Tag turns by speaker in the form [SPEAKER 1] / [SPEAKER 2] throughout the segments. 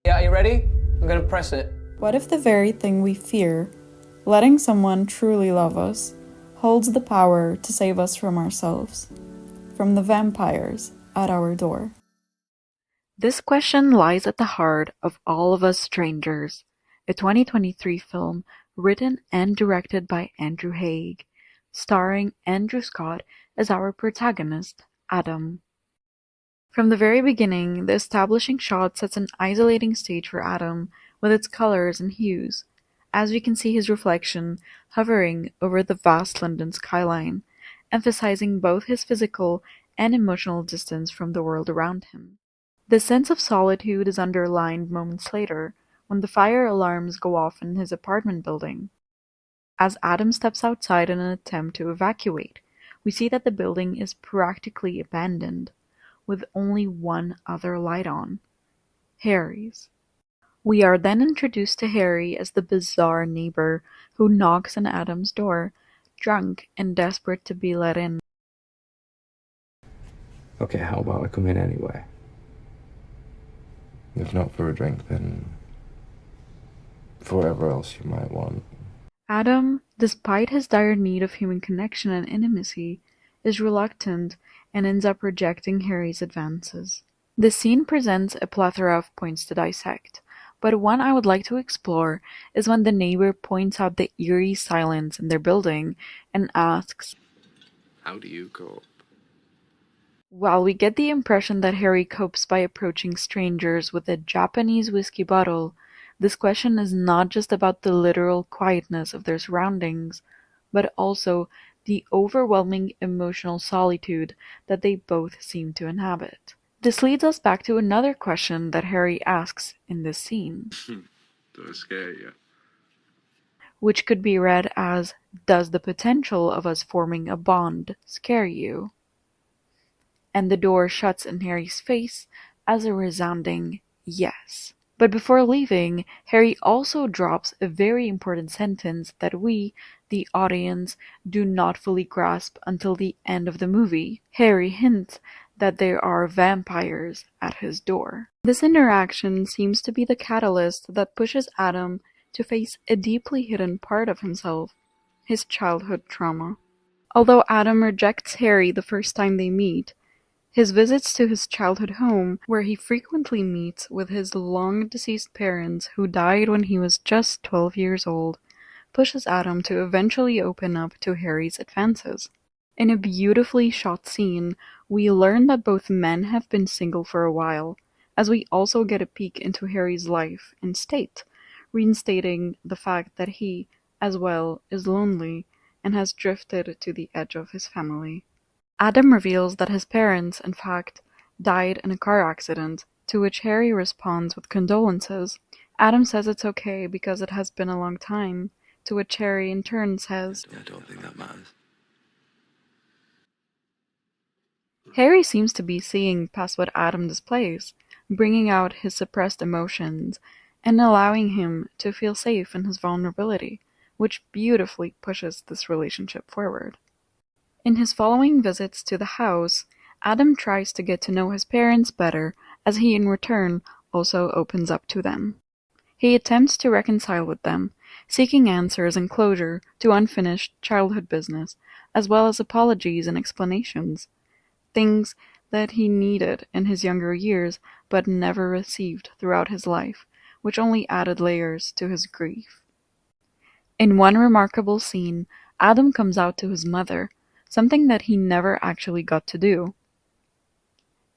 [SPEAKER 1] Yeah, are you ready? I'm gonna press it.
[SPEAKER 2] What if the very thing we fear, letting someone truly love us, holds the power to save us from ourselves, from the vampires at our door?
[SPEAKER 3] This question lies at the heart of All of Us Strangers, a 2023 film written and directed by Andrew Haigh, starring Andrew Scott as our protagonist, Adam. From the very beginning, the establishing shot sets an isolating stage for Adam with its colors and hues, as we can see his reflection hovering over the vast London skyline, emphasizing both his physical and emotional distance from the world around him. The sense of solitude is underlined moments later when the fire alarms go off in his apartment building. As Adam steps outside in an attempt to evacuate, we see that the building is practically abandoned, with only one other light on, Harry's. We are then introduced to Harry as the bizarre neighbor who knocks on Adam's door, drunk and desperate to be let in.
[SPEAKER 4] Okay, how about I come in anyway? If not for a drink, then for whatever else you might want.
[SPEAKER 3] Adam, despite his dire need of human connection and intimacy, is reluctant and ends up rejecting Harry's advances. The scene presents a plethora of points to dissect, but one I would like to explore is when the neighbor points out the eerie silence in their building and asks,
[SPEAKER 4] How do you cope?
[SPEAKER 3] while we get the impression that Harry copes by approaching strangers with a Japanese whiskey bottle, this question is not just about the literal quietness of their surroundings, but also the overwhelming emotional solitude that they both seem to inhabit. This leads us back to another question that Harry asks in this scene,
[SPEAKER 4] Do I scare you?
[SPEAKER 3] which could be read as, "Does the potential of us forming a bond scare you?" And the door shuts in Harry's face as a resounding yes. But before leaving, Harry also drops a very important sentence that we, the audience, do not fully grasp until the end of the movie. Harry hints that there are vampires at his door. This interaction seems to be the catalyst that pushes Adam to face a deeply hidden part of himself, his childhood trauma. Although Adam rejects Harry the first time they meet, his visits to his childhood home, where he frequently meets with his long-deceased parents who died when he was just 12 years old, pushes Adam to eventually open up to Harry's advances. In a beautifully shot scene, we learn that both men have been single for a while, as we also get a peek into Harry's life and state, reinstating the fact that he, as well, is lonely and has drifted to the edge of his family. Adam reveals that his parents, in fact, died in a car accident, to which Harry responds with condolences. Adam says it's okay because it has been a long time, to which Harry in turn says,
[SPEAKER 4] I don't think that matters.
[SPEAKER 3] Harry seems to be seeing past what Adam displays, bringing out his suppressed emotions and allowing him to feel safe in his vulnerability, which beautifully pushes this relationship forward. In his following visits to the house, Adam tries to get to know his parents better, as he in return also opens up to them. He attempts to reconcile with them, seeking answers and closure to unfinished childhood business, as well as apologies and explanations, things that he needed in his younger years but never received throughout his life, which only added layers to his grief. In one remarkable scene, Adam comes out to his mother, something that he never actually got to do.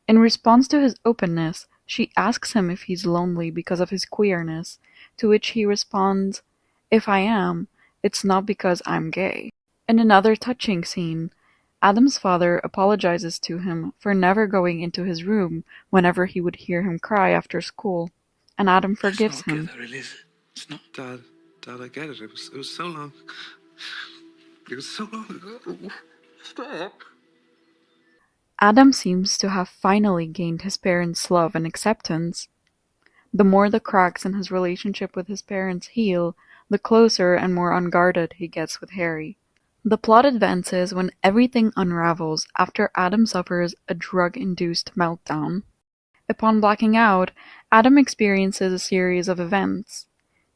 [SPEAKER 3] In response to his openness, she asks him if he's lonely because of his queerness, to which he responds, "If I am, it's not because I'm gay." In another touching scene, Adam's father apologizes to him for never going into his room whenever he would hear him cry after school, and Adam forgives him.
[SPEAKER 4] That really is. It's not, Dad. Dad, I get it. It was so long. It was so long ago. Stop.
[SPEAKER 3] Adam seems to have finally gained his parents' love and acceptance. The more the cracks in his relationship with his parents heal, the closer and more unguarded he gets with Harry. The plot advances when everything unravels after Adam suffers a drug-induced meltdown. Upon blacking out, Adam experiences a series of events.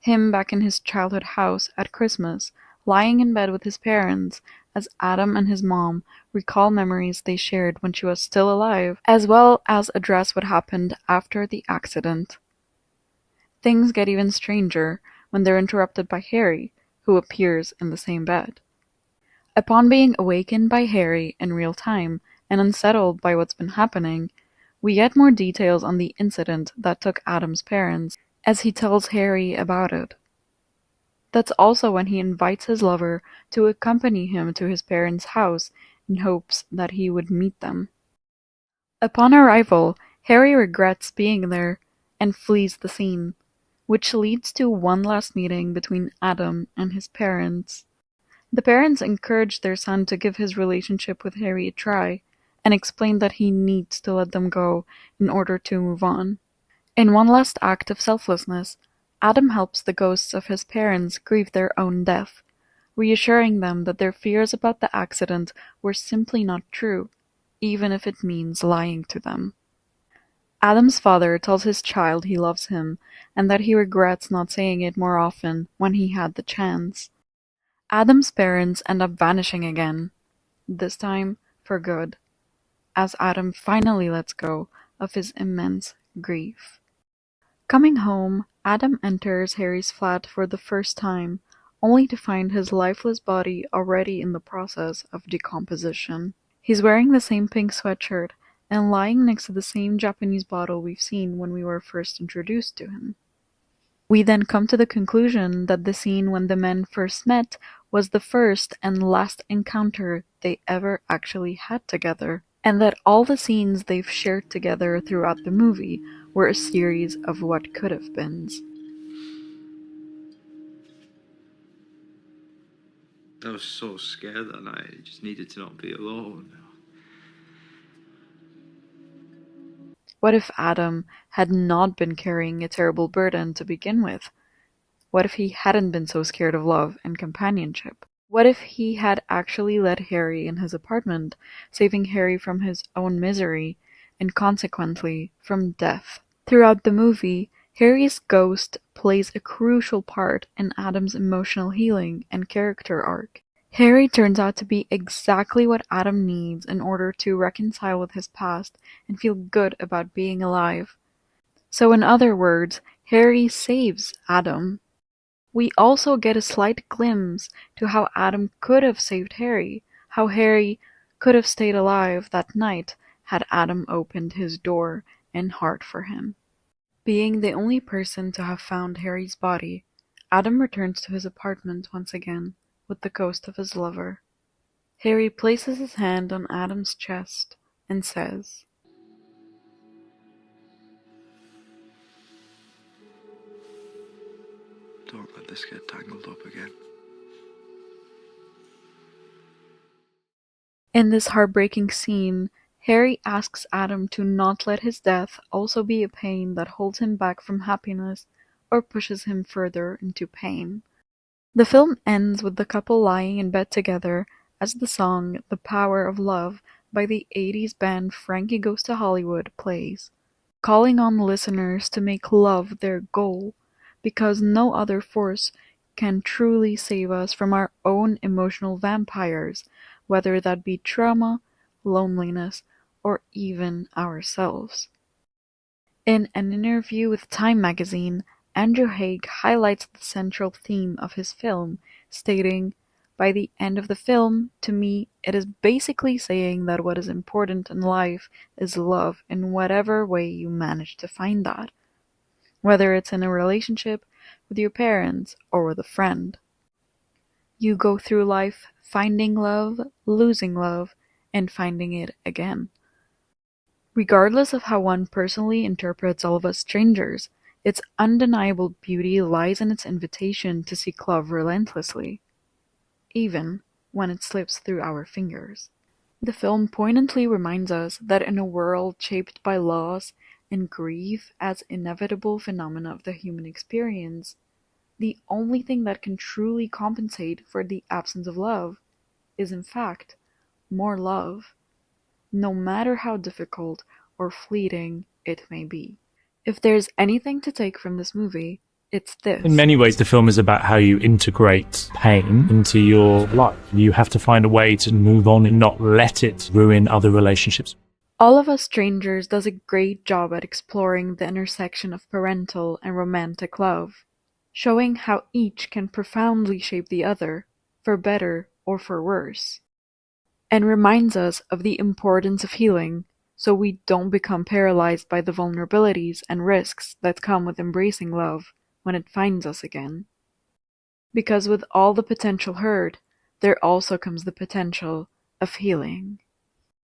[SPEAKER 3] Him back in his childhood house at Christmas, lying in bed with his parents, as Adam and his mom recall memories they shared when she was still alive, as well as address what happened after the accident. Things get even stranger when they're interrupted by Harry, who appears in the same bed. Upon being awakened by Harry in real time and unsettled by what's been happening, we get more details on the incident that took Adam's parents, as he tells Harry about it. That's also when he invites his lover to accompany him to his parents' house in hopes that he would meet them. Upon arrival, Harry regrets being there and flees the scene, which leads to one last meeting between Adam and his parents. The parents encourage their son to give his relationship with Harry a try, and explain that he needs to let them go in order to move on. In one last act of selflessness, Adam helps the ghosts of his parents grieve their own death, reassuring them that their fears about the accident were simply not true, even if it means lying to them. Adam's father tells his child he loves him, and that he regrets not saying it more often when he had the chance. Adam's parents end up vanishing again, this time for good, as Adam finally lets go of his immense grief. Coming home, Adam enters Harry's flat for the first time, only to find his lifeless body already in the process of decomposition. He's wearing the same pink sweatshirt and lying next to the same Japanese bottle we've seen when we were first introduced to him. We then come to the conclusion that the scene when the men first met was the first and last encounter they ever actually had together, and that all the scenes they've shared together throughout the movie were a series of what could have beens.
[SPEAKER 4] I was so scared that night. I just needed to not be alone.
[SPEAKER 3] What if Adam had not been carrying a terrible burden to begin with? What if he hadn't been so scared of love and companionship? What if he had actually let Harry in his apartment, saving Harry from his own misery, and consequently from death? Throughout the movie, Harry's ghost plays a crucial part in Adam's emotional healing and character arc. Harry turns out to be exactly what Adam needs in order to reconcile with his past and feel good about being alive. So in other words, Harry saves Adam. We also get a slight glimpse to how Adam could have saved Harry, how Harry could have stayed alive that night had Adam opened his door and heart for him. Being the only person to have found Harry's body, Adam returns to his apartment once again with the ghost of his lover. Harry places his hand on Adam's chest and says,
[SPEAKER 4] Don't let this get tangled up again.
[SPEAKER 3] In this heartbreaking scene, Harry asks Adam to not let his death also be a pain that holds him back from happiness or pushes him further into pain. The film ends with the couple lying in bed together as the song "The Power of Love" by the 80s band Frankie Goes to Hollywood plays, calling on listeners to make love their goal, because no other force can truly save us from our own emotional vampires, whether that be trauma, loneliness, or even ourselves. In an interview with Time magazine, Andrew Haigh highlights the central theme of his film, stating, "By the end of the film, to me, it is basically saying that what is important in life is love in whatever way you manage to find that. Whether it's in a relationship, with your parents, or with a friend. You go through life finding love, losing love, and finding it again. Regardless of how one personally interprets all of us strangers, its undeniable beauty lies in its invitation to seek love relentlessly, even when it slips through our fingers." The film poignantly reminds us that in a world shaped by loss and grief as inevitable phenomena of the human experience, the only thing that can truly compensate for the absence of love is, in fact, more love, no matter how difficult or fleeting it may be. If there's anything to take from this movie, it's this.
[SPEAKER 5] In many ways, the film is about how you integrate pain into your life. You have to find a way to move on and not let it ruin other relationships.
[SPEAKER 3] All of Us Strangers does a great job at exploring the intersection of parental and romantic love, showing how each can profoundly shape the other, for better or for worse, and reminds us of the importance of healing so we don't become paralyzed by the vulnerabilities and risks that come with embracing love when it finds us again. Because with all the potential hurt, there also comes the potential of healing.